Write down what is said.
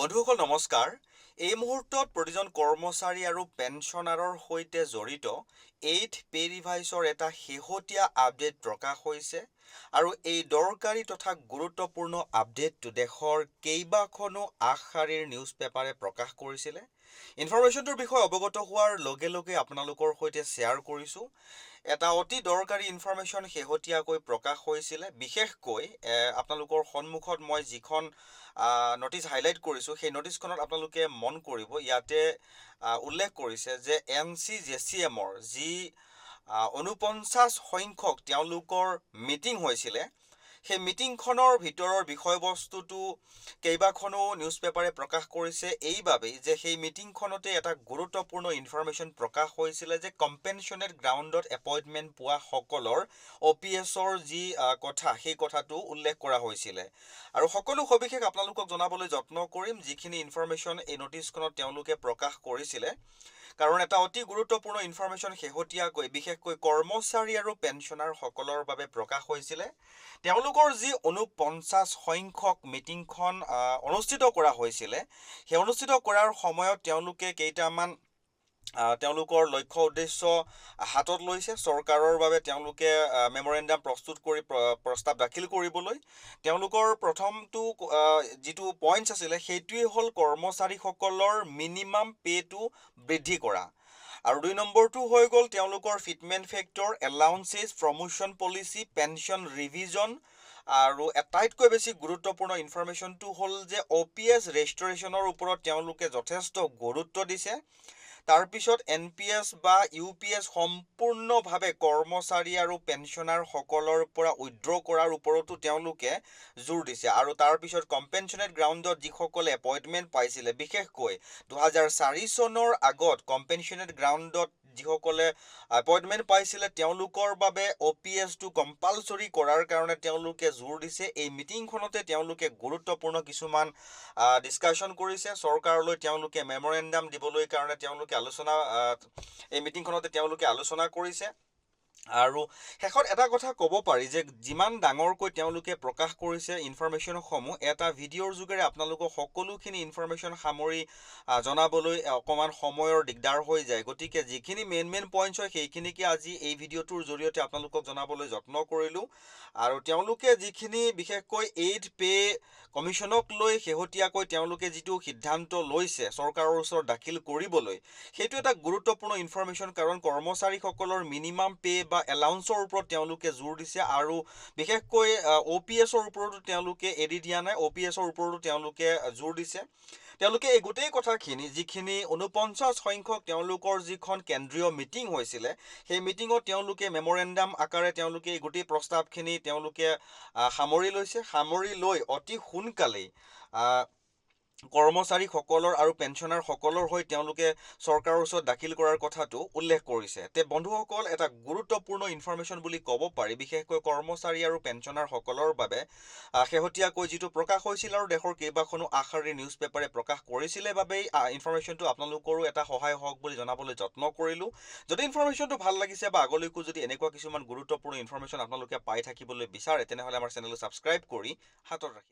বন্ধুসকল নমস্কাৰ। এই মুহূৰ্তত প্ৰতিজন কৰ্মচাৰী আৰু পেঞ্চনাৰৰ সৈতে জড়িত 8th পে ৰিভাইজৰ এটা শেহতীয়া আপডেট প্ৰকাশ হৈছে আৰু এই দৰকাৰী তথা গুৰুত্বপূৰ্ণ আপডেটটো দেশৰ কেইবাখনো আগশাৰীৰ নিউজ পেপাৰে প্ৰকাশ কৰিছিলে। ইনফৰমেশ্যনটোৰ বিষয়ে অৱগত হোৱাৰ লগে লগে আপোনালোকৰ সৈতে শ্বেয়াৰ কৰিছোঁ। এটা অতি দৰকাৰী ইনফৰমেশ্যন শেহতীয়াকৈ প্ৰকাশ হৈছিলে। বিশেষকৈ আপোনালোকৰ সন্মুখত মই যিখন নটিচ হাইলাইট কৰিছোঁ, সেই নটিচখনত আপোনালোকে মন কৰিব, ইয়াতে উল্লেখ কৰিছে যে NCJCM-ৰ যি 49 সংখ্যক তেওঁলোকৰ মিটিং হৈছিলে, সেই মিটিংখনৰ ভিতৰৰ বিষয়বস্তুটো কেইবাখনো নিউজ পেপাৰে প্ৰকাশ কৰিছে এইবাবেই যে সেই মিটিংখনতে এটা গুৰুত্বপূৰ্ণ ইনফৰমেশ্যন প্ৰকাশ হৈছিলে যে কম্পেনশ্যনেট গ্ৰাউণ্ডত এপইণ্টমেণ্ট পোৱা সকলৰ OPS-ৰ যি কথা, সেই কথাটো উল্লেখ কৰা হৈছিলে। আৰু সকলো সবিশেষ আপোনালোকক জনাবলৈ যত্ন কৰিম, যিখিনি ইনফৰমেশ্যন এই নটিচখনত তেওঁলোকে প্ৰকাশ কৰিছিলে। কাৰণ এটা অতি গুৰুত্বপূৰ্ণ ইনফৰমেশ্যন শেহতীয়াকৈ বিশেষকৈ কৰ্মচাৰী আৰু পেঞ্চনাৰসকলৰ বাবে প্ৰকাশ হৈছিলে। তেওঁলোকৰ যি 49 সংখ্যক মিটিংখন অনুষ্ঠিত কৰা হৈছিলে, সেই অনুষ্ঠিত কৰাৰ সময়ত তেওঁলোকে কেইটামান তেওঁলোকৰ লক্ষ্য উদ্দেশ্য হাতত লৈছে। চৰকাৰৰ বাবে তেওঁলোকে মেমৰেণ্ডাম প্ৰস্তুত কৰি প্ৰস্তাৱ দাখিল কৰিবলৈ তেওঁলোকৰ প্ৰথমটো যিটো পইণ্টছ আছিলে, সেইটোৱেই হ'ল কৰ্মচাৰীসকলৰ মিনিমাম পে'টো বৃদ্ধি কৰা। আৰু 2 নম্বৰটো হৈ গ'ল তেওঁলোকৰ fitment factor, allowances, promotion policy, pension revision. আৰু আটাইতকৈ বেছি গুৰুত্বপূৰ্ণ ইনফৰমেশ্যনটো হ'ল যে OPS ৰেষ্টৰেশ্যনৰ ওপৰত তেওঁলোকে যথেষ্ট গুৰুত্ব দিছে। তাৰপিছত NPS বা UPS সম্পূৰ্ণভাৱে কৰ্মচাৰী আৰু পেঞ্চনাৰসকলৰ পৰা উইথড্ৰ কৰাৰ ওপৰতো তেওঁলোকে জোৰ দিছে। আৰু তাৰপিছত কম্পেনশ্যনেট গ্ৰাউণ্ডত যিসকলে এপইণ্টমেণ্ট পাইছিলে, বিশেষকৈ 2004 চনৰ আগত কম্পেনশ্যনেট গ্ৰাউণ্ডত যিসকলে এপইণ্টমেণ্ট পাইছিলে, তেওঁলোকৰ বাবে OPSটো কম্পালচৰি কৰাৰ কাৰণে তেওঁলোকে জোৰ দিছে। এই মিটিংখনতে তেওঁলোকে গুৰুত্বপূৰ্ণ কিছুমান ডিছকাশ্যন কৰিছে। চৰকাৰলৈ তেওঁলোকে মেমৰেণ্ডাম দিবলৈ কাৰণে এই মিটিংখনতে তেওঁলোকে আলোচনা কৰিছে। আৰু শেষত এটা কথা ক'ব পাৰি যে যিমান ডাঙৰকৈ তেওঁলোকে প্ৰকাশ কৰিছে ইনফৰমেশ্যনসমূহ, এটা ভিডিঅ'ৰ যোগেৰে আপোনালোকক সকলোখিনি ইনফৰমেশ্যন সামৰি জনাবলৈ অকণমান সময়ৰ দিগদাৰ হৈ যায়। গতিকে যিখিনি মেইন পইণ্টছ হয়, সেইখিনিকে আজি এই ভিডিঅ'টোৰ জৰিয়তে আপোনালোকক জনাবলৈ যত্ন কৰিলোঁ। আৰু তেওঁলোকে যিখিনি বিশেষকৈ 8th পে কমিশ্যনক লৈ শেহতীয়াকৈ তেওঁলোকে যিটো সিদ্ধান্ত লৈছে চৰকাৰৰ ওচৰত দাখিল কৰিবলৈ, সেইটো এটা গুৰুত্বপূৰ্ণ ইনফৰমেশ্যন। কাৰণ কৰ্মচাৰীসকলৰ মিনিমাম পে বা এলাউন্সৰ ওপৰত তেওঁলোকে জোৰ দিছে আৰু বিশেষকৈ OPS-ৰ ওপৰতো তেওঁলোকে এৰি দিয়া নাই, OPS-ৰ ওপৰতো তেওঁলোকে জোৰ দিছে। তেওঁলোকে এই গোটেই কথাখিনি যিখিনি 49 সংখ্যক তেওঁলোকৰ যিখন কেন্দ্ৰীয় মিটিং হৈছিলে, সেই মিটিঙত তেওঁলোকে মেমৰেণ্ডাম আকাৰে তেওঁলোকে এই গোটেই প্ৰস্তাৱখিনি তেওঁলোকে সামৰি লৈছে। সামৰি লৈ অতি সোনকালেই কৰ্মচাৰীসকলৰ আৰু পেঞ্চনাৰসকলৰ হৈ তেওঁলোকে চৰকাৰৰ ওচৰত দাখিল কৰাৰ কথাটো উল্লেখ কৰিছে। বন্ধুসকল, এটা গুৰুত্বপূৰ্ণ ইনফৰমেশ্যন বুলি ক'ব পাৰি, বিশেষকৈ কৰ্মচাৰী আৰু পেঞ্চনাৰসকলৰ বাবে শেহতীয়াকৈ যিটো প্ৰকাশ হৈছিল আৰু দেশৰ কেইবাখনো আগশাৰীৰ নিউজ পেপাৰে প্ৰকাশ কৰিছিলে বাবেই ইনফৰমেশ্যনটো আপোনালোকৰো এটা সহায় হওক বুলি জনাবলৈ যত্ন কৰিলোঁ। যদি ইনফৰমেশ্যনটো ভাল লাগিছে বা আগলৈকো যদি এনেকুৱা কিছুমান গুৰুত্বপূৰ্ণ ইনফৰমেশ্যন আপোনালোকে পাই থাকিবলৈ বিচাৰে, তেনেহ'লে আমাৰ চেনেলটো ছাবস্ক্ৰাইব কৰি হাতত ৰাখিব।